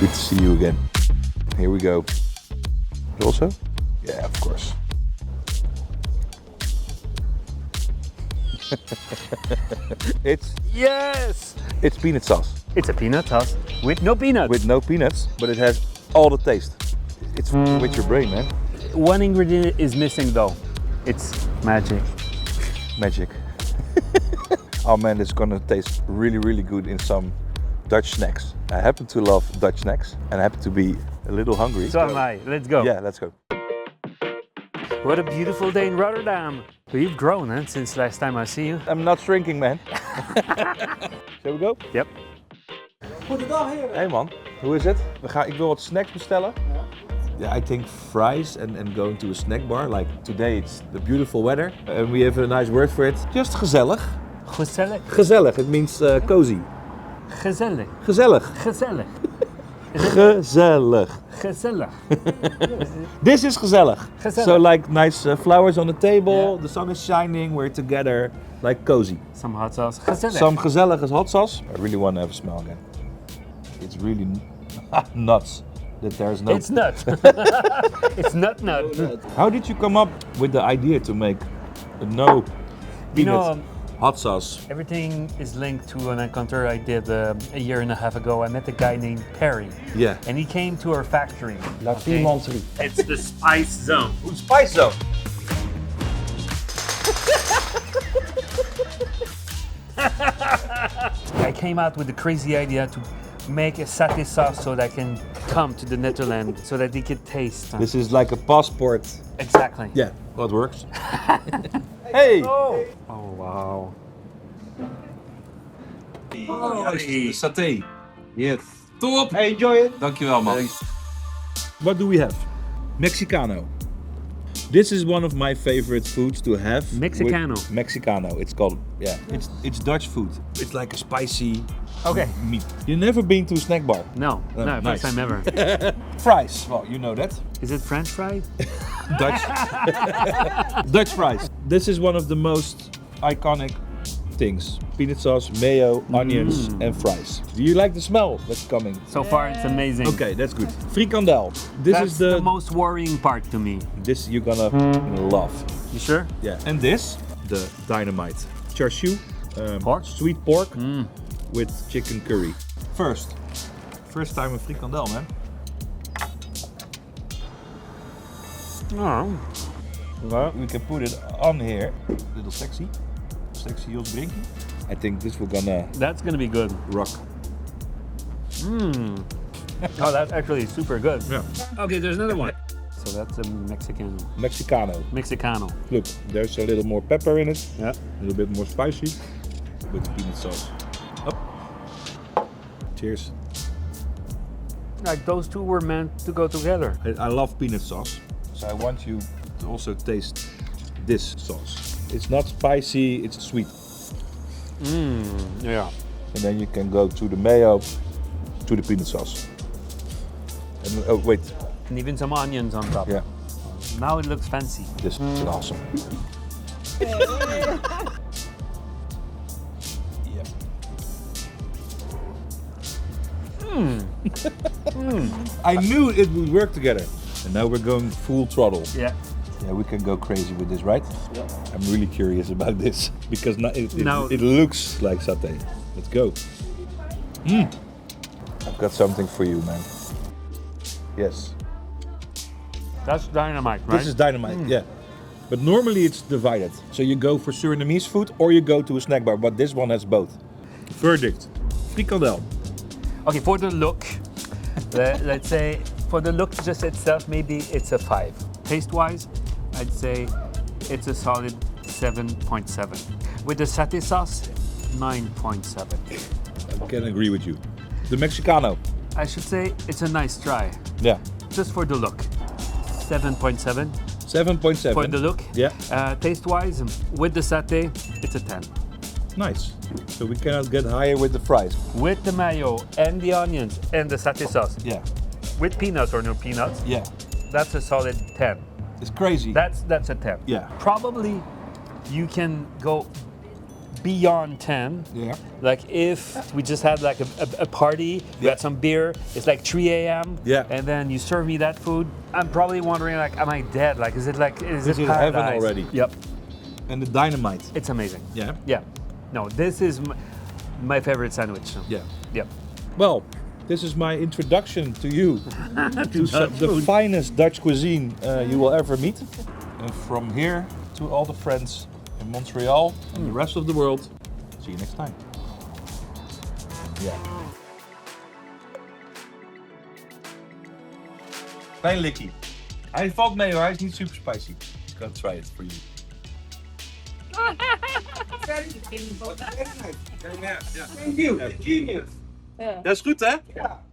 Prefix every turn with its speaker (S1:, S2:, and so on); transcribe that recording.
S1: Good to see you again. Here we go. You also? Yeah, of course. It's peanut sauce.
S2: It's a peanut sauce with no peanuts.
S1: With no peanuts, but it has all the taste. It's with your brain, man.
S2: One ingredient is missing though. It's magic.
S1: Magic. Oh man, it's gonna taste really, really good in some Dutch snacks. I happen to love Dutch snacks and I happen to be a little hungry.
S2: So am I. Let's go.
S1: Yeah, let's go.
S2: What a beautiful day in Rotterdam. Well, you've grown, huh, since last time I see you.
S1: I'm not shrinking, man. Shall we go?
S2: Yep.
S3: Goedendag heren.
S1: Hey man, hoe is het? Ik wil wat snacks bestellen. Yeah, I think fries and going to a snack bar. Like today it's the beautiful weather and we have a nice word for it. Just gezellig.
S2: Gezellig.
S1: Gezellig, it means cozy.
S2: Gezellig.
S1: Gezellig.
S2: Gezellig.
S1: Gezellig.
S2: Gezellig.
S1: This is gezellig.
S2: Gezellig.
S1: So like nice flowers on the table,
S2: Yeah.
S1: the sun is shining, we're together, like cozy.
S2: Some hot sauce. Gezellig.
S1: Some gezellig is hot sauce. I really want to have a smell again. It's really nuts that there's no...
S2: It's nut. It's nut.
S1: How did you come up with the idea to make a no peanut hot sauce?
S2: Everything is linked to an encounter I did a year and a half ago. I met a guy named Perry.
S1: Yeah.
S2: And he came to our factory.
S1: La pimenterie.
S2: It's the spice zone.
S1: Spice zone.
S2: I came out with the crazy idea to make a satay sauce so that I can come to the Netherlands so that he could taste.
S1: This is like a passport.
S2: Exactly.
S1: Yeah, well, it works. Hey!
S2: Oh wow.
S4: Saté.
S1: Yes.
S4: Top!
S1: Hey, enjoy it.
S4: Dankjewel man.
S1: What do we have? Mexicano. This is one of my favorite foods to have.
S2: Mexicano.
S1: Mexicano, it's called, yeah. It's Dutch food. It's like a spicy
S2: Okay.
S1: meat. You've never been to a snack bar?
S2: No,
S1: nice.
S2: first time ever.
S1: Fries, well, you know that.
S2: Is it French fries?
S1: Dutch. Dutch fries. This is one of the most iconic things. Peanut sauce, mayo, onions and fries. Do you like the smell that's coming?
S2: So far it's amazing.
S1: Okay, that's good. Frikandel. This
S2: That's
S1: is
S2: the most worrying part to me.
S1: This you're gonna love.
S2: You sure?
S1: Yeah. And this, the dynamite. Char siu,
S2: Pork?
S1: sweet pork with chicken curry. First time in frikandel, man.
S2: Oh. Well,
S1: We can put it on here. Little sexy Jos Brinkie. I think this we're gonna
S2: that's gonna be good.
S1: rock.
S2: Oh, that's actually super good.
S1: Yeah.
S2: Okay, there's another one. So that's a
S1: Mexicano.
S2: Mexicano.
S1: Look, there's a little more pepper in it.
S2: Yeah.
S1: A little bit more spicy with the peanut sauce. Up. Cheers.
S2: Like those two were meant to go together.
S1: I love peanut sauce, so I want you to also taste this sauce. It's not spicy, it's sweet.
S2: Yeah.
S1: And then you can go to the mayo, to the peanut sauce. And oh wait,
S2: And even some onions on top.
S1: yeah,
S2: Now it looks fancy.
S1: this is awesome. Yeah. I knew it would work together. And now we're going full throttle.
S2: Yeah.
S1: Yeah, we can go crazy with this, right?
S3: Yeah.
S1: I'm really curious about this because
S2: Now-
S1: it looks like satay. Let's go. I've got something for you, man. Yes.
S2: That's dynamite, right?
S1: This is dynamite, yeah. But normally it's divided. So you go for Surinamese food or you go to a snack bar, but this one has both. Verdict. Frikandel.
S2: Okay, for the look, let's say for the look just itself, maybe it's a 5. Taste-wise, I'd say it's a solid 7.7. With the satay sauce, 9.7.
S1: I can agree with you. The Mexicano.
S2: I should say it's a nice try,
S1: Yeah.
S2: just for the look. 7.7
S1: 7.7.
S2: for the look.
S1: Yeah.
S2: Taste-wise, with the satay, it's a 10.
S1: Nice. So we cannot get higher with the fries.
S2: With the mayo and the onions and the satay sauce,
S1: Yeah.
S2: with peanuts or no peanuts,
S1: Yeah.
S2: that's a solid 10.
S1: It's crazy.
S2: That's a 10.
S1: Yeah.
S2: Probably you can go beyond 10.
S1: Yeah.
S2: Like if we just had like a party, we had some beer, it's like 3 a.m.
S1: Yeah.
S2: And then you serve me that food, I'm probably wondering like, am I dead? Like, is it
S1: This is heaven
S2: paradise?
S1: already.
S2: Yep.
S1: And the dynamite.
S2: It's amazing.
S1: Yeah.
S2: Yeah. No, this is my favorite sandwich.
S1: Yeah.
S2: Yep.
S1: Well, this is my introduction to you to the finest Dutch cuisine you will ever meet. And from here to all the friends in Montreal and the rest of the world, see you next time. Yeah. Klein likkie. Hij valt mee hoor, hij is niet super spicy. Ik ga try it for you.
S3: Thank you. Genius.
S1: Dat is goed hè?
S3: Ja.